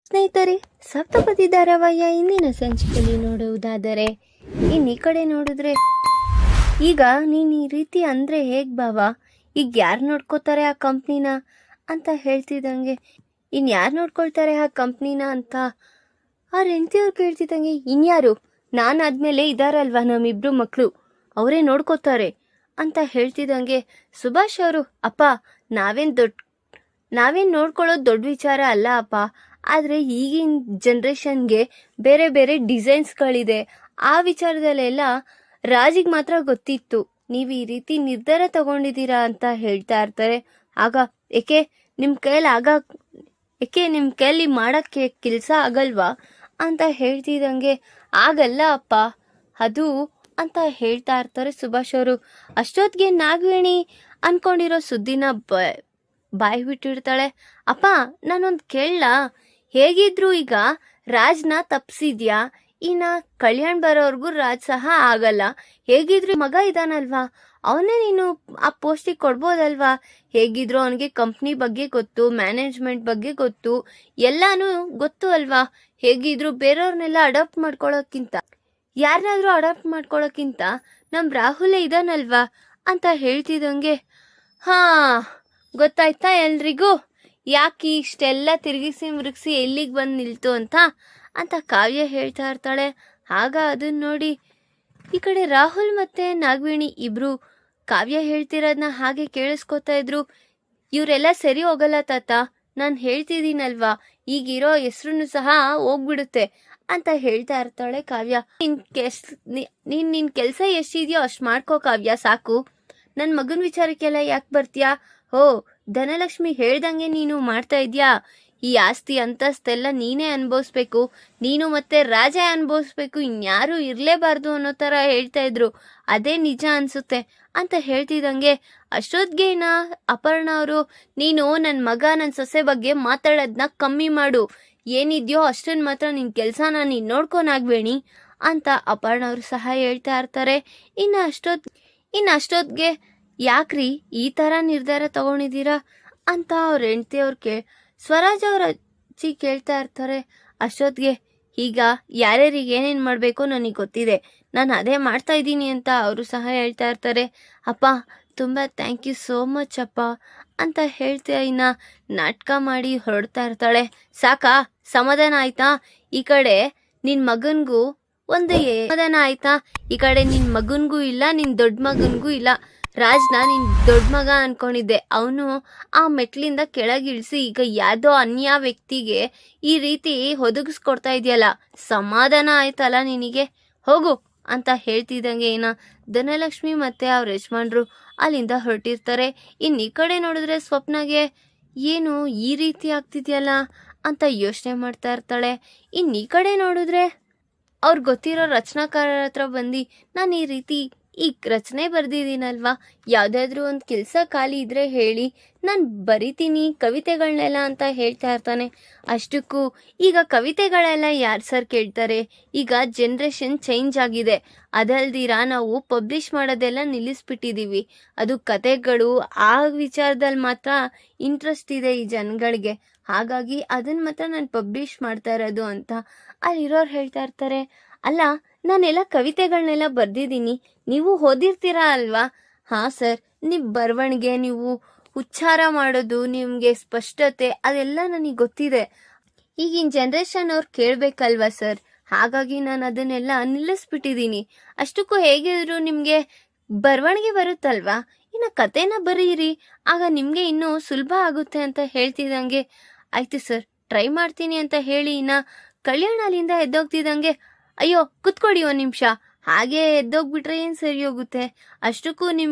ಸ್ನೇಹಿತರೆ, ಸಪ್ತಪದಿ ಧಾರಾವಾಹಿಯ ಇಂದಿನ ಸಂಚಿಕೆಯಲ್ಲಿ ನೋಡುವುದಾದರೆ ಈ ಕಡೆ ನೋಡಿದ್ರೆ ಈಗ ನೀನು ಈ ರೀತಿ ಅಂದರೆ ಹೇಗೆ ಬಾವ, ಈಗ ಯಾರು ನೋಡ್ಕೋತಾರೆ ಆ ಕಂಪ್ನಿನ ಅಂತ ಹೇಳ್ತಿದ್ದಂಗೆ, ಯಾರು ನೋಡ್ಕೊಳ್ತಾರೆ ಆ ಕಂಪ್ನಿನ ಅಂತ ಆ ಹೆಂಡತಿಯವ್ರು ಕೇಳ್ತಿದ್ದಂಗೆ, ಇನ್ಯಾರು, ನಾನು ಆದಮೇಲೆ ಇದ್ದಾರಲ್ವಾ ನಮ್ಮಿಬ್ರು ಮಕ್ಕಳು, ಅವರೇ ನೋಡ್ಕೋತಾರೆ ಅಂತ ಹೇಳ್ತಿದ್ದಂಗೆ ಸುಭಾಷ್ ಅವರು, ಅಪ್ಪ ನಾವೇನು ನೋಡ್ಕೊಳ್ಳೋದು ದೊಡ್ಡ ವಿಚಾರ ಅಲ್ಲ ಅಪ್ಪ, ಆದರೆ ಈಗಿನ ಜನ್ರೇಷನ್ಗೆ ಬೇರೆ ಬೇರೆ ಡಿಸೈನ್ಸ್ಗಳಿದೆ, ಆ ವಿಚಾರದಲ್ಲೆಲ್ಲ ರಾಜಿಗೆ ಮಾತ್ರ ಗೊತ್ತಿತ್ತು, ನೀವು ಈ ರೀತಿ ನಿರ್ಧಾರ ತಗೊಂಡಿದ್ದೀರಾ ಅಂತ ಹೇಳ್ತಾ ಇರ್ತಾರೆ. ಆಗ ಏಕೆ ನಿಮ್ಮ ಕೈಯಲ್ಲಿ ಮಾಡೋಕ್ಕೆ ಕೆಲಸ ಆಗಲ್ವಾ ಅಂತ ಹೇಳ್ತಿದ್ದಂಗೆ, ಆಗಲ್ಲ ಅಪ್ಪ ಅದು ಅಂತ ಹೇಳ್ತಾ ಇರ್ತಾರೆ ಸುಭಾಷ್ ಅವರು. ಅಷ್ಟೊತ್ತಿಗೆ ನಾಗವೇಣಿ ಅನ್ಕೊಂಡಿರೋ ಸುದ್ದಿನ ಬಾಯಿ ಬಿಟ್ಟಿರ್ತಾಳೆ. ಅಪ್ಪ ನಾನೊಂದು ಕೇಳಲಾ, ಹೇಗಿದ್ರು ಈಗ ರಾಜ್ನ ತಪ್ಪಿಸಿದ್ಯಾ, ಇನ್ನು ಕಲ್ಯಾಣ್ ಬರೋರ್ಗೂ ರಾಜ್ ಸಹ ಆಗಲ್ಲ, ಹೇಗಿದ್ರು ಮಗ ಇದಾನಲ್ವಾ, ಅವನೇ ನೀನು ಆ ಪೋಸ್ಟಿಗೆ ಕೊಡ್ಬೋದಲ್ವಾ, ಹೇಗಿದ್ರು ಅವನಿಗೆ ಕಂಪ್ನಿ ಬಗ್ಗೆ ಗೊತ್ತು, ಮ್ಯಾನೇಜ್ಮೆಂಟ್ ಬಗ್ಗೆ ಗೊತ್ತು, ಎಲ್ಲಾನು ಗೊತ್ತು ಅಲ್ವಾ, ಹೇಗಿದ್ರು ಬೇರೆಯವ್ರನ್ನೆಲ್ಲ ಯಾರನ್ನಾದ್ರೂ ಅಡಾಪ್ಟ್ ಮಾಡ್ಕೊಳ್ಳೋಕ್ಕಿಂತ ನಮ್ಮ ರಾಹುಲೇ ಇದಾನಲ್ವಾ ಅಂತ ಹೇಳ್ತಿದ್ದಂಗೆ, ಹಾ ಗೊತ್ತಾಯ್ತಾ ಎಲ್ರಿಗೂ ಯಾಕೆ ಇಷ್ಟೆಲ್ಲ ತಿರುಗಿಸಿ ಮುರುಗಿಸಿ ಎಲ್ಲಿಗೆ ಬಂದು ನಿಲ್ತು ಅಂತ ಕಾವ್ಯ ಹೇಳ್ತಾ ಇರ್ತಾಳೆ. ಆಗ ಅದನ್ನ ನೋಡಿ ಈ ಕಡೆ ರಾಹುಲ್ ಮತ್ತೆ ನಾಗವೇಣಿ ಇಬ್ರು ಕಾವ್ಯ ಹೇಳ್ತಿರೋದನ್ನ ಹಾಗೆ ಕೇಳಿಸ್ಕೊತಾ ಇದ್ರು. ಇವರೆಲ್ಲ ಸರಿ ಹೋಗಲ್ಲ ತಾತ, ನಾನು ಹೇಳ್ತಿದ್ದೀನಲ್ವಾ, ಈಗಿರೋ ಹೆಸ್ರು ಸಹ ಹೋಗ್ಬಿಡುತ್ತೆ ಅಂತ ಹೇಳ್ತಾ ಇರ್ತಾಳೆ ಕಾವ್ಯ. ನಿನ್ ಕೆಲಸ ಎಷ್ಟಿದೆಯೋ ಅಷ್ಟು ಮಾಡ್ಕೋ ಕಾವ್ಯ, ಸಾಕು, ನನ್ನ ಮಗನ ವಿಚಾರಕ್ಕೆಲ್ಲ ಯಾಕೆ ಬರ್ತೀಯಾ, ಧನಲಕ್ಷ್ಮಿ ಹೇಳ್ದಂಗೆ ನೀನು ಮಾಡ್ತಾ ಇದ್ಯಾ, ಈ ಆಸ್ತಿ ಅಂತಸ್ತೆಲ್ಲ ನೀನೇ ಅನುಭವಿಸ್ಬೇಕು, ನೀನು ಮತ್ತೆ ರಾಜ ಅನುಭವಿಸ್ಬೇಕು, ಇನ್ಯಾರು ಇರಲೇಬಾರ್ದು ಅನ್ನೋ ಥರ ಹೇಳ್ತಾ ಇದ್ರು, ಅದೇ ನಿಜ ಅನ್ಸುತ್ತೆ ಅಂತ ಹೇಳ್ತಿದ್ದಂಗೆ, ಅಷ್ಟೊತ್ತಿಗೆನ ಅಪರ್ಣ ಅವರು, ನೀನು ನನ್ನ ಮಗ ನನ್ನ ಸೊಸೆ ಬಗ್ಗೆ ಮಾತಾಡೋದನ್ನ ಕಮ್ಮಿ ಮಾಡು, ಏನಿದೆಯೋ ಅಷ್ಟನ್ನು ಮಾತ್ರ ನಿನ್ನ ಕೆಲಸನ ನೀನು ನೋಡ್ಕೊನಾಗ್ಬೇಡಿ ಅಂತ ಅಪರ್ಣ ಅವರು ಸಹ ಹೇಳ್ತಾ ಇರ್ತಾರೆ. ಇನ್ನು ಅಷ್ಟೊತ್ತಿಗೆ ಯಾಕ್ರಿ ಈ ಥರ ನಿರ್ಧಾರ ತಗೊಂಡಿದ್ದೀರಾ ಅಂತ ಅವ್ರ ಹೆಂಡ್ತಿಯವ್ರು ಸ್ವರಾಜ್ ಅವ್ರ ಅಜ್ಜಿ ಕೇಳ್ತಾ ಇರ್ತಾರೆ. ಅಷ್ಟೊತ್ತಿಗೆ ಈಗ ಯಾರ್ಯಾರಿಗೆ ಏನೇನು ಮಾಡಬೇಕು ನನಗೆ ಗೊತ್ತಿದೆ, ನಾನು ಅದೇ ಮಾಡ್ತಾ ಇದ್ದೀನಿ ಅಂತ ಅವರು ಸಹ ಹೇಳ್ತಾ ಇರ್ತಾರೆ. ಅಪ್ಪ ತುಂಬ ಥ್ಯಾಂಕ್ ಯು ಸೋ ಮಚ್ ಅಪ್ಪ ಅಂತ ಹೇಳ್ತಾ ಇನ್ನು ನಾಟಕ ಮಾಡಿ ಹೊರಡ್ತಾ ಇರ್ತಾಳೆ. ಸಾಕಾ, ಸಮಾಧಾನ ಆಯ್ತಾ, ಈ ಕಡೆ ನಿನ್ನ ಮಗನಿಗೂ ಸಮಾಧಾನ ಆಯ್ತಾ, ಈ ಕಡೆ ನಿನ್ನ ಮಗನಿಗೂ ಇಲ್ಲ, ನಿನ್ನ ದೊಡ್ಡ ಮಗನಿಗೂ ಇಲ್ಲ, ರಾಜ್ನ ನಿನ್ ದೊಡ್ಡ ಮಗ ಅನ್ಕೊಂಡಿದ್ದೆ, ಅವನು ಆ ಮೆಟ್ಲಿಂದ ಕೆಳಗಿಳಿಸಿ ಈಗ ಯಾವುದೋ ಅನ್ಯ ವ್ಯಕ್ತಿಗೆ ಈ ರೀತಿ ಒದಗಿಸ್ಕೊಡ್ತಾ ಇದೆಯಲ್ಲ, ಸಮಾಧಾನ ಆಯ್ತಲ್ಲ ನಿನಗೆ, ಹೋಗು ಅಂತ ಹೇಳ್ತಿದ್ದಂಗೆ ಧನಲಕ್ಷ್ಮಿ ಮತ್ತೆ ಅವ್ರ ಯಜಮಾನ್ರು ಅಲ್ಲಿಂದ ಹೊರಟಿರ್ತಾರೆ. ಇನ್ನು ಈ ಕಡೆ ನೋಡಿದ್ರೆ ಸ್ವಪ್ನಗೆ ಏನು ಈ ರೀತಿ ಆಗ್ತಿದ್ಯಲ್ಲ ಅಂತ ಯೋಚನೆ ಮಾಡ್ತಾ ಇರ್ತಾಳೆ. ಇನ್ನು ಈ ಕಡೆ ನೋಡಿದ್ರೆ ಅವ್ರು ಗೊತ್ತಿರೋ ರಚನಾಕಾರರ ಹತ್ರ ಬಂದು, ನಾನು ಈ ರೀತಿ ಈ ರಚನೆ ಬರ್ದಿದ್ದೀನಲ್ವಾ, ಯಾವುದಾದ್ರೂ ಒಂದು ಕೆಲಸ ಖಾಲಿ ಇದ್ರೆ ಹೇಳಿ, ನಾನು ಬರಿತೀನಿ ಕವಿತೆಗಳನ್ನೆಲ್ಲ ಅಂತ ಹೇಳ್ತಾ ಇರ್ತಾನೆ. ಅಷ್ಟಕ್ಕೂ ಈಗ ಕವಿತೆಗಳೆಲ್ಲ ಯಾರು ಸರ್ ಕೇಳ್ತಾರೆ, ಈಗ ಜನ್ರೇಷನ್ ಚೇಂಜ್ ಆಗಿದೆ, ಅದಲ್ದಿರ ನಾವು ಪಬ್ಲಿಷ್ ಮಾಡೋದೆಲ್ಲ ನಿಲ್ಲಿಸ್ಬಿಟ್ಟಿದ್ದೀವಿ, ಅದು ಕತೆಗಳು ಆ ವಿಚಾರದಲ್ಲಿ ಮಾತ್ರ ಇಂಟ್ರೆಸ್ಟ್ ಇದೆ ಈ ಜನಗಳಿಗೆ, ಹಾಗಾಗಿ ಅದನ್ನು ಮಾತ್ರ ನಾನು ಪಬ್ಲಿಷ್ ಮಾಡ್ತಾ ಇರೋದು ಅಂತ ಅಲ್ಲಿರೋರು ಹೇಳ್ತಾ ಇರ್ತಾರೆ. ಅಲ್ಲ, ನಾನೆಲ್ಲ ಕವಿತೆಗಳನ್ನೆಲ್ಲ ಬರ್ದಿದ್ದೀನಿ, ನೀವು ಓದಿರ್ತೀರಾ ಅಲ್ವಾ? ಹಾಂ ಸರ್, ನೀವು ಬರವಣಿಗೆ, ನೀವು ಉಚ್ಚಾರ ಮಾಡೋದು, ನಿಮಗೆ ಸ್ಪಷ್ಟತೆ ಅದೆಲ್ಲ ನನಗೆ ಗೊತ್ತಿದೆ, ಈಗಿನ ಜನ್ರೇಷನ್ ಅವ್ರು ಕೇಳಬೇಕಲ್ವಾ ಸರ್, ಹಾಗಾಗಿ ನಾನು ಅದನ್ನೆಲ್ಲ ನಿಲ್ಲಿಸ್ಬಿಟ್ಟಿದ್ದೀನಿ. ಅಷ್ಟಕ್ಕೂ ಹೇಗಿದ್ರು ನಿಮಗೆ ಬರವಣಿಗೆ ಬರುತ್ತಲ್ವಾ, ಇನ್ನು ಕತೆನ ಬರೀರಿ, ಆಗ ನಿಮಗೆ ಇನ್ನೂ ಸುಲಭ ಆಗುತ್ತೆ ಅಂತ ಹೇಳ್ತಿದ್ದಂಗೆ, ಆಯ್ತು ಸರ್ ಟ್ರೈ ಮಾಡ್ತೀನಿ ಅಂತ ಹೇಳಿ ಇನ್ನು ಕಲ್ಯಾಣ ಅಲ್ಲಿಂದ ಎದ್ದೋಗ್ತಿದ್ದಂಗೆ, ಅಯ್ಯೋ ಕುತ್ಕೊಡಿ ಒಂದು ನಿಮಿಷ, ಹಾಗೆ ಎದ್ದೋಗ್ಬಿಟ್ರೆ ಏನು ಸರಿ ಹೋಗುತ್ತೆ,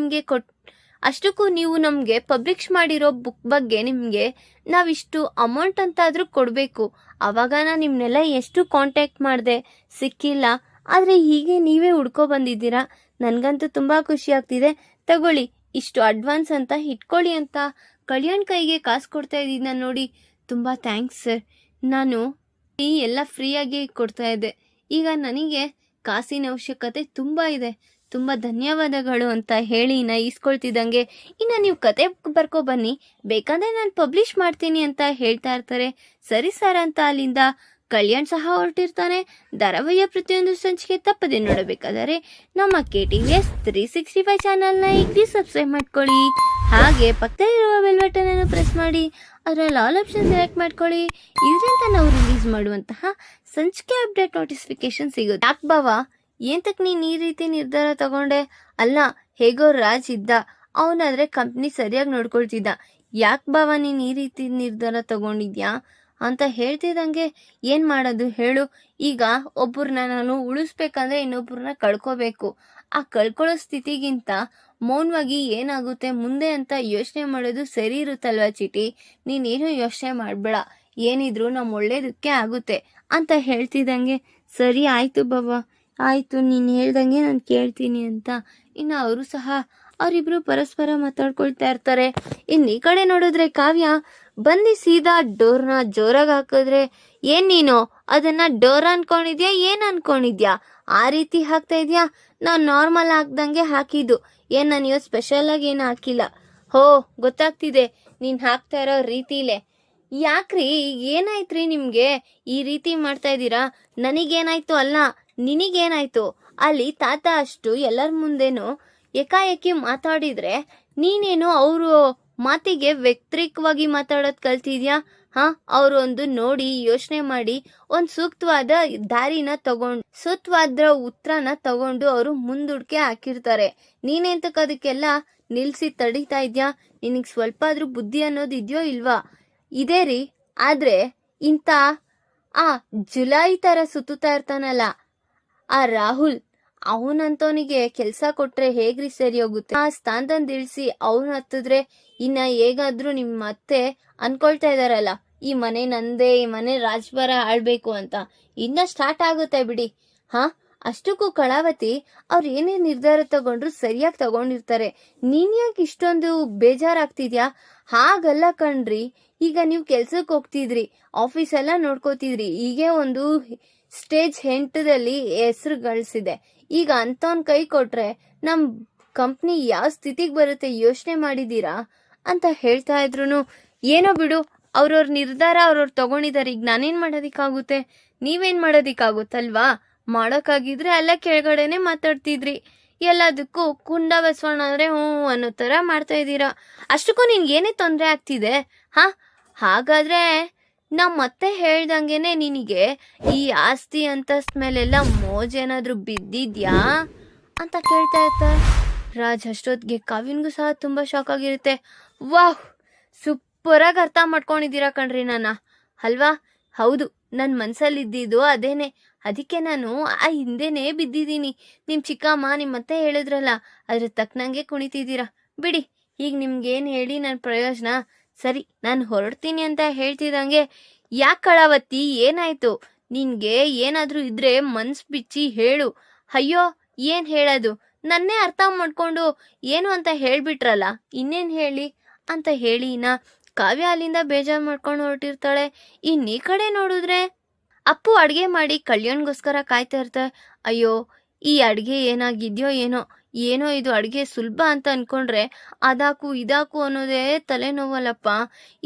ಅಷ್ಟಕ್ಕೂ ನೀವು ನಮಗೆ ಪಬ್ಲಿಷ್ ಮಾಡಿರೋ ಬುಕ್ ಬಗ್ಗೆ ನಿಮಗೆ ನಾವಿಷ್ಟು ಅಮೌಂಟ್ ಅಂತಾದರೂ ಕೊಡಬೇಕು, ಆವಾಗ ನಾನು ನಿಮ್ಮನ್ನೆಲ್ಲ ಎಷ್ಟು ಕಾಂಟ್ಯಾಕ್ಟ್ ಮಾಡಿದೆ, ಸಿಕ್ಕಿಲ್ಲ, ಆದರೆ ಹೀಗೆ ನೀವೇ ಹುಡ್ಕೊ ಬಂದಿದ್ದೀರಾ, ನನಗಂತೂ ತುಂಬ ಖುಷಿ ಆಗ್ತಿದೆ, ತಗೊಳ್ಳಿ ಇಷ್ಟು ಅಡ್ವಾನ್ಸ್ ಅಂತ ಇಟ್ಕೊಳ್ಳಿ ಅಂತ ಕಲ್ಯಾಣ್ ಕೈಗೆ ಕಾಸು ಕೊಡ್ತಾ ಇದ್ದೀನಿ ನೋಡಿ, ತುಂಬ ಥ್ಯಾಂಕ್ಸ್ ಸರ್, ನಾನು ಎಲ್ಲ ಫ್ರೀಯಾಗಿ ಕೊಡ್ತಾ ಇದ್ದೆ, ಈಗ ನನಗೆ ಕಾಸಿನ ಅವಶ್ಯಕತೆ ತುಂಬ ಇದೆ, ತುಂಬ ಧನ್ಯವಾದಗಳು ಅಂತ ಹೇಳಿ ಈಸ್ಕೊಳ್ತಿದ್ದಂಗೆ, ಇನ್ನು ನೀವು ಕತೆ ಬರ್ಕೊ ಬನ್ನಿ, ಬೇಕಾದ್ರೆ ನಾನು ಪಬ್ಲಿಷ್ ಮಾಡ್ತೀನಿ ಅಂತ ಹೇಳ್ತಾ ಇರ್ತಾರೆ. ಸರಿ ಸರ್ ಅಂತ ಅಲ್ಲಿಂದ ಕಲ್ಯಾಣ್ ಸಹ ಹೊರಟಿರ್ತಾನೆ. ಧಾರಾವಾಹಿಯ ಪ್ರತಿಯೊಂದು ಸಂಚಿಕೆ ತಪ್ಪದೆ ನೋಡಬೇಕಾದರೆ ನಮ್ಮ KTVS 365 ಚಾನಲ್ನ ಈಗಲೇ ಸಬ್ಸ್ಕ್ರೈಬ್ ಮಾಡ್ಕೊಳ್ಳಿ. ಹಾಗೆ ಪಕ್ಕದಲ್ಲಿರುವ ಬೆಲ್ ಬಟನ್ ಅನ್ನು ಪ್ರೆಸ್ ಮಾಡಿ ಅದರಲ್ಲಿ ಆಲ್ ಆಪ್ಷನ್ ಸೆಲೆಕ್ಟ್ ಮಾಡ್ಕೊಳ್ಳಿ. ಇದರಿಂದ ನಾವು ರಿಲೀಸ್ ಮಾಡುವಂತಹ ಸಂಚಿಕೆ ಅಪ್ಡೇಟ್ ನೋಟಿಫಿಕೇಶನ್ ಸಿಗುತ್ತೆ. ಯಾಕೆ ಬಾವ, ಏಂತಕ್ಕೆ ನೀನು ಈ ರೀತಿ ನಿರ್ಧಾರ ತಗೊಂಡೆ? ಅಲ್ಲ, ಹೇಗೋ ರಾಜ್ ಇದ್ದ, ಅವನಾದ್ರೆ ಕಂಪ್ನಿ ಸರಿಯಾಗಿ ನೋಡ್ಕೊಳ್ತಿದ್ದ. ಯಾಕೆ ಬಾವ ನೀನು ಈ ರೀತಿ ನಿರ್ಧಾರ ತಗೊಂಡಿದ್ಯಾ ಅಂತ ಹೇಳ್ತಿದ್ದಂಗೆ, ಏನು ಮಾಡೋದು ಹೇಳು, ಈಗ ಒಬ್ಬರನ್ನ ನಾನು ಉಳಿಸ್ಬೇಕಂದ್ರೆ ಇನ್ನೊಬ್ಬರನ್ನ ಕಳ್ಕೋಬೇಕು. ಆ ಕಳ್ಕೊಳ್ಳೋ ಸ್ಥಿತಿಗಿಂತ ಮೌನವಾಗಿ ಏನಾಗುತ್ತೆ ಮುಂದೆ ಅಂತ ಯೋಚನೆ ಮಾಡೋದು ಸರಿ ಇರುತ್ತಲ್ವ ಚಿಟಿ. ನೀನೇನು ಯೋಚನೆ ಮಾಡಬೇಡ, ಏನಿದ್ರು ನಮ್ಮ ಒಳ್ಳೇದಕ್ಕೆ ಆಗುತ್ತೆ ಅಂತ ಹೇಳ್ತಿದ್ದಂಗೆ, ಸರಿ ಆಯಿತು ಬಾಬಾ, ಆಯಿತು, ನೀನು ಹೇಳ್ದಂಗೆ ನಾನು ಕೇಳ್ತೀನಿ ಅಂತ ಇನ್ನು ಅವರು ಸಹ ಅವರಿಬ್ರು ಪರಸ್ಪರ ಮಾತಾಡ್ಕೊಳ್ತಾ ಇರ್ತಾರೆ. ಇನ್ನು ಈ ಕಡೆ ನೋಡಿದ್ರೆ ಕಾವ್ಯ ಬಂದು ಸೀದಾ ಡೋರ್ನ ಜೋರಾಗಿ ಹಾಕಿದ್ರೆ, ಏನ್ ನೀನು ಅದನ್ನ ಡೋರ್ ಅನ್ಕೊಂಡಿದ್ಯಾ, ಏನ್ ಅನ್ಕೊಂಡಿದ್ಯಾ? ಆ ರೀತಿ ಹಾಕ್ತಾ ಇದ್ಯಾ? ನಾನು ನಾರ್ಮಲ್ ಹಾಕ್ದಂಗೆ ಹಾಕಿದ್ದು, ಏನ್ ನಾನು ಇವತ್ತು ಸ್ಪೆಷಲ್ ಆಗಿ ಏನು ಹಾಕಿಲ್ಲ. ಹೋ, ಗೊತ್ತಾಗ್ತಿದೆ ನೀನ್ ಹಾಕ್ತಾ ಇರೋ ರೀತಿಲೇ. ಯಾಕ್ರಿ, ಏನಾಯ್ತ್ರಿ ನಿಮ್ಗೆ ಈ ರೀತಿ ಮಾಡ್ತಾ ಇದ್ದೀರಾ? ನನಗೇನಾಯ್ತು ಅಲ್ಲ, ನಿನಗೇನಾಯ್ತು? ಅಲ್ಲಿ ತಾತ ಅಷ್ಟು ಎಲ್ಲರ ಮುಂದೆನೂ ಏಕಾಏಕಿ ಮಾತಾಡಿದ್ರೆ ನೀನೇನು ಅವರು ಮಾತಿಗೆ ವ್ಯತಿರಿಕ್ತವಾಗಿ ಮಾತಾಡೋದು ಕಲ್ತಿದ್ಯಾ? ಅವರು ಒಂದು ನೋಡಿ ಯೋಚನೆ ಮಾಡಿ ಒಂದು ಸೂಕ್ತವಾದ ದಾರಿನ ತಗೊಂಡು ಸೂಕ್ತವಾದ ಉತ್ತರನ ತಗೊಂಡು ಅವರು ಮುಂದೂಡ್ಕೆ ಹಾಕಿರ್ತಾರೆ. ನೀನೆಂತಕ್ಕೆ ಅದಕ್ಕೆಲ್ಲ ನಿಲ್ಸಿ ತಡೀತಾ ಇದ್ಯಾ? ನಿನಗೆ ಸ್ವಲ್ಪ ಆದ್ರೂ ಬುದ್ಧಿ ಅನ್ನೋದು ಇದೆಯೋ ಇಲ್ವಾ? ಇದೇ ರೀ. ಆದ್ರೆ ಇಂಥ ಜುಲೈ ತರ ಸುತ್ತುತ್ತಾ ಇರ್ತಾನಲ್ಲ ಆ ರಾಹುಲ್, ಅವನಂತವನಿಗೆ ಕೆಲಸ ಕೊಟ್ರೆ ಹೇಗ್ರಿ ಸರಿ ಹೋಗುತ್ತೆ? ಆ ಸ್ಥಾನದಿಂದ ಇಳಿಸಿ ಅವನು ಹತ್ತಿದ್ರೆ ಇನ್ನ ಹೇಗಾದ್ರೂ ನಿಮ್ಮ ಅತ್ತೆ ಅನ್ಕೊಳ್ತಾ ಇದಾರಲ್ಲ, ಈ ಮನೆ ನಂದೇ, ಈ ಮನೆ ರಾಜ್ಭರ ಆಳ್ಬೇಕು ಅಂತ. ಇನ್ನ ಸ್ಟಾರ್ಟ್ ಆಗುತ್ತೆ ಬಿಡಿ. ಅಷ್ಟಕ್ಕೂ ಕಳಾವತಿ ಅವ್ರು ಏನೇ ನಿರ್ಧಾರ ತಗೊಂಡ್ರು ಸರಿಯಾಗಿ ತಗೊಂಡಿರ್ತಾರೆ. ನೀನ್ ಯಾಕೆ ಇಷ್ಟೊಂದು ಬೇಜಾರಾಗ್ತಿದ್ಯಾ? ಹಾಗಲ್ಲ ಕಣ್ರಿ, ಈಗ ನೀವು ಕೆಲ್ಸಕ್ಕೆ ಹೋಗ್ತಿದ್ರಿ, ಆಫೀಸ್ ಎಲ್ಲ ನೋಡ್ಕೋತಿದ್ರಿ, ಹೀಗೆ ಒಂದು ಸ್ಟೇಜ್ ಹೆಂಟದಲ್ಲಿ ಹೆಸರು ಗಳಿಸಿದೆ. ಈಗ ಅಂತವನ್ ಕೈ ಕೊಟ್ರೆ ನಮ್ ಕಂಪ್ನಿ ಯಾವ ಸ್ಥಿತಿಗೆ ಬರುತ್ತೆ ಯೋಚನೆ ಮಾಡಿದೀರಾ ಅಂತ ಹೇಳ್ತಾ ಇದ್ರು. ಏನೋ ಬಿಡು, ಅವ್ರವ್ರ ನಿರ್ಧಾರ ಅವ್ರವ್ರು ತಗೊಂಡಿದ್ದಾರೆ, ಈಗ ನಾನೇನ್ ಮಾಡೋದಿಕ್ಕಾಗುತ್ತೆ? ನೀವೇನ್ ಮಾಡೋದಿಕ್ಕಾಗುತ್ತಲ್ವಾ? ಮಾಡೋಕ್ಕಾಗಿದ್ರೆ ಅಲ್ಲ ಕೆಳಗಡೆನೆ ಮಾತಾಡ್ತಿದ್ರಿ. ಎಲ್ಲದಕ್ಕೂ ಕುಂಡ ಬಸವಣ್ಣ ಅಂದ್ರೆ ಹ್ಞೂ ಅನ್ನೋ ತರ ಮಾಡ್ತಾ ಇದ್ದೀರಾ. ಅಷ್ಟಕ್ಕೂ ನಿನ್ಗೆ ಏನೇ ತೊಂದರೆ ಆಗ್ತಿದೆ? ಹಾಗಾದ್ರೆ ಮತ್ತೆ ಹೇಳ್ದಂಗೆನೆ ನಿನಗೆ ಈ ಆಸ್ತಿ ಅಂತಸ್ತ್ ಮೇಲೆಲ್ಲ ಮೋಜೇನಾದ್ರೂ ಬಿದ್ದಿದ್ಯಾ ಅಂತ ಕೇಳ್ತಾ ಇರ್ತಾರೆ ರಾಜ್. ಅಷ್ಟೊತ್ತಿಗೆ ಕಾವ್ಯನ್ಗೂ ಸಹ ತುಂಬಾ ಶಾಕ್ ಆಗಿರುತ್ತೆ. ವಾಹ್, ಸೂಪರ್ ಆಗಿ ಅರ್ಥ ಮಾಡ್ಕೊಂಡಿದ್ದೀರಾ ಕಣ್ರಿ ನನ್ನ, ಅಲ್ವಾ? ಹೌದು, ನನ್ನ ಮನ್ಸಲ್ಲಿ ಇದ್ದಿದ್ದು ಅದೇನೆ, ಅದಕ್ಕೆ ನಾನು ಆ ಹಿಂದೆನೆ ಬಿದ್ದಿದ್ದೀನಿ. ನಿಮ್ ಚಿಕ್ಕಮ್ಮ ನಿಮ್ಮತ್ತೆ ಹೇಳಿದ್ರಲ್ಲ, ಅದ್ರ ತಕ್ಕನಂಗೆ ಕುಣಿತಿದ್ದೀರಾ ಬಿಡಿ. ಈಗ ನಿಮ್ಗೇನು ಹೇಳಿ ನನ್ನ ಪ್ರಯೋಜನ? ಸರಿ, ನಾನು ಹೊರಡ್ತೀನಿ ಅಂತ ಹೇಳ್ತಿದ್ದಂಗೆ, ಯಾಕೆ ಕಳಾವತಿ, ಏನಾಯ್ತು ನಿನ್ಗೆ? ಏನಾದ್ರೂ ಇದ್ರೆ ಮನ್ಸ್ ಬಿಚ್ಚಿ ಹೇಳು. ಅಯ್ಯೋ, ಏನ್ ಹೇಳೋದು? ನನ್ನೇ ಅರ್ಥ ಮಾಡ್ಕೊಂಡು ಏನು ಅಂತ ಹೇಳ್ಬಿಟ್ರಲ್ಲ, ಇನ್ನೇನ್ ಹೇಳಿ ಅಂತ ಹೇಳಿ ಕಾವ್ಯ ಅಲ್ಲಿಂದ ಬೇಜಾರು ಮಾಡ್ಕೊಂಡು ಹೊರಟಿರ್ತಾಳೆ. ಇನ್ನೀ ಕಡೆ ನೋಡಿದ್ರೆ ಅಪ್ಪು ಅಡ್ಗೆ ಮಾಡಿ ಕಲ್ಯಾಣ್ಗೋಸ್ಕರ ಕಾಯ್ತಾ ಇರ್ತಾರೆ. ಅಯ್ಯೋ, ಈ ಅಡ್ಗೆ ಏನಾಗಿದ್ಯೋ ಏನೋ ಇದು ಅಡ್ಗೆ ಸುಲಭ ಅಂತ ಅನ್ಕೊಂಡ್ರೆ ಅದಾಕು ಇದಾಕು ಅನ್ನೋದೇ ತಲೆನೋವಲ್ಲಪ್ಪ.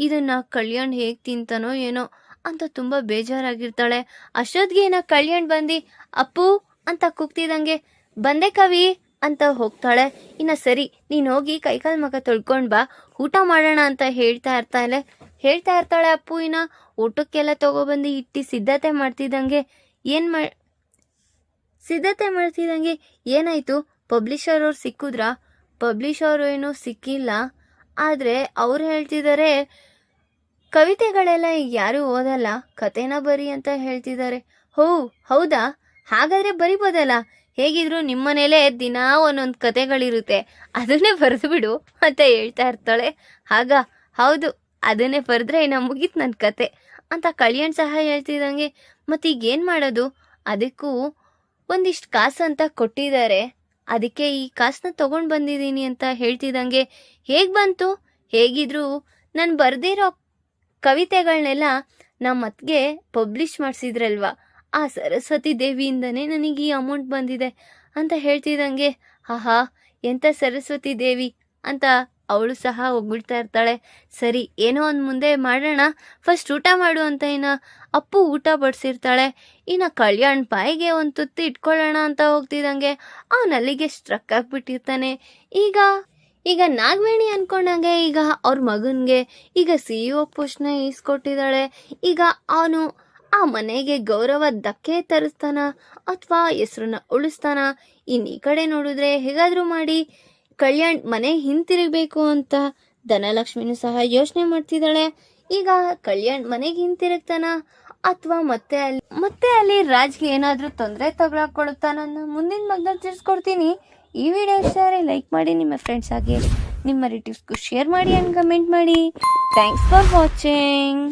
ಇದನ್ನ ಕಲ್ಯಾಣ್ ಹೇಗ್ ತಿಂತಾನೋ ಏನೋ ಅಂತ ತುಂಬಾ ಬೇಜಾರಾಗಿರ್ತಾಳೆ. ಅಷ್ಟೊತ್ತಿಗೆ ಕಲ್ಯಾಣ್ ಬಂದು ಅಪ್ಪು ಅಂತ ಕೂಗ್ತಿದಂಗೆ, ಬಂದೆ ಕವಿ ಅಂತ ಹೋಗ್ತಾಳೆ. ಇನ್ನ ಸರಿ, ನೀನ್ ಹೋಗಿ ಕೈಕಾಲ್ ಮಗ ತೊಳ್ಕೊಂಡ್ ಬಾ, ಊಟ ಮಾಡೋಣ ಅಂತ ಹೇಳ್ತಾ ಇರ್ತಾಳೆ. ಅಪ್ಪು ಊಟಕ್ಕೆಲ್ಲ ತಗೊಬಂದು ಇಟ್ಟು ಸಿದ್ಧತೆ ಮಾಡ್ತಿದ್ದಂಗೆ ಏನಾಯ್ತು? ಪಬ್ಲಿಷರ್ ಅವ್ರು ಸಿಕ್ಕಿದ್ರಾ? ಪಬ್ಲಿಷರ್ ಏನೋ ಸಿಕ್ಕಿಲ್ಲ, ಆದ್ರೆ ಅವ್ರು ಹೇಳ್ತಿದ್ದಾರೆ ಕವಿತೆಗಳೆಲ್ಲ ಈಗ ಯಾರು ಓದಲ್ಲ, ಕತೆನ ಬರಿ ಅಂತ ಹೇಳ್ತಿದ್ದಾರೆ. ಹೌದಾ? ಹಾಗಾದ್ರೆ ಬರಿಬೋದಲ್ಲ, ಹೇಗಿದ್ರು ನಿಮ್ಮನೇಲೆ ದಿನಾ ಒಂದೊಂದು ಕತೆಗಳಿರುತ್ತೆ, ಅದನ್ನೇ ಬರೆದು ಬಿಡು ಅಂತ ಹೇಳ್ತಾ ಇರ್ತಾಳೆ. ಹೌದು, ಅದನ್ನೇ ಬರೆದ್ರೆ ಮುಗೀತು ನನ್ನ ಕತೆ ಅಂತ ಕಲ್ಯಾಣ್ ಸಹ ಹೇಳ್ತಿದ್ದಂಗೆ, ಮತ್ತೀಗ ಏನು ಮಾಡೋದು? ಅದಕ್ಕೂ ಒಂದಿಷ್ಟು ಕಾಸು ಅಂತ ಕೊಟ್ಟಿದ್ದಾರೆ, ಅದಕ್ಕೆ ಈ ಕಾಸನ್ನ ತಗೊಂಡು ಬಂದಿದ್ದೀನಿ ಅಂತ ಹೇಳ್ತಿದ್ದಂಗೆ, ಹೇಗೆ ಬಂತು? ಹೇಗಿದ್ರು ನಾನು ಬರ್ದಿರೋ ಕವಿತೆಗಳನ್ನೆಲ್ಲ ನಮ್ಮ ಅತ್ತಿಗೆ ಪಬ್ಲಿಷ್ ಮಾಡಿಸಿದ್ರಲ್ವ, ಆ ಸರಸ್ವತಿ ದೇವಿಯಿಂದನೇ ನನಗೆ ಈ ಅಮೌಂಟ್ ಬಂದಿದೆ ಅಂತ ಹೇಳ್ತಿದ್ದಂಗೆ, ಆಹಾ ಎಂಥ ಸರಸ್ವತಿ ದೇವಿ ಅಂತ ಅವಳು ಸಹ ಹೊಗಳ್ತಾ ಇರ್ತಾಳೆ. ಸರಿ ಏನೋ ಒಂದು ಮುಂದೆ ಮಾಡೋಣ, ಫಸ್ಟ್ ಊಟ ಮಾಡು ಅಂತ ಅಪ್ಪು ಊಟ ಬಡಿಸಿರ್ತಾಳೆ. ಕಲ್ಯಾಣ್ ಬಾಯಿಗೆ ಒಂದು ತುತ್ತು ಇಟ್ಕೊಳ್ಳೋಣ ಅಂತ ಹೋಗ್ತಿದ್ದಂಗೆ ಅವನಲ್ಲಿಗೆ ಸ್ಟ್ರಕ್ ಆಗಿಬಿಟ್ಟಿರ್ತಾನೆ. ಈಗ ನಾಗವೇಣಿ ಅನ್ಕೊಂಡಂಗೆ ಈಗ ಅವ್ರ ಮಗನಿಗೆ ಈಗ CEO ಪೋಸ್ಟ್ನ ಈಸ್ಕೊಟ್ಟಿದ್ದಾಳೆ. ಈಗ ಅವನು ಆ ಮನೆಗೆ ಗೌರವ ಧಕ್ಕೆ ತರಿಸ್ತಾನ ಅಥವಾ ಹೆಸರನ್ನ ಉಳಿಸ್ತಾನ? ಈ ಕಡೆ ನೋಡಿದ್ರೆ ಹೇಗಾದ್ರೂ ಮಾಡಿ ಕಲ್ಯಾಣ್ ಮನೆ ಹಿಂತಿರುಗಬೇಕು ಅಂತ ಧನಲಕ್ಷ್ಮಿನೂ ಸಹ ಯೋಚನೆ ಮಾಡ್ತಿದ್ದಾಳೆ. ಈಗ ಕಲ್ಯಾಣ್ ಮನೆಗೆ ಹಿಂತಿರುಗ್ತಾನ ಅಥವಾ ಮತ್ತೆ ಅಲ್ಲಿ ರಾಜ್ಗೆ ಏನಾದ್ರೂ ತೊಂದರೆ ತಗೊಳಕೊಡುತ್ತಾನ? ಮುಂದಿನ ಭಾಗದಲ್ಲಿ ತಿಳಿಸ್ಕೊಡ್ತೀನಿ. ಈ ವಿಡಿಯೋ ಇಷ್ಟ ಲೈಕ್ ಮಾಡಿ, ನಿಮ್ಮ ಫ್ರೆಂಡ್ಸ್ ಆಗಿ ನಿಮ್ಮ ರಿಲೇಟಿವ್ಸ್ಗೂ ಶೇರ್ ಮಾಡಿ ಅಂಡ್ ಕಮೆಂಟ್ ಮಾಡಿ. Thanks for watching.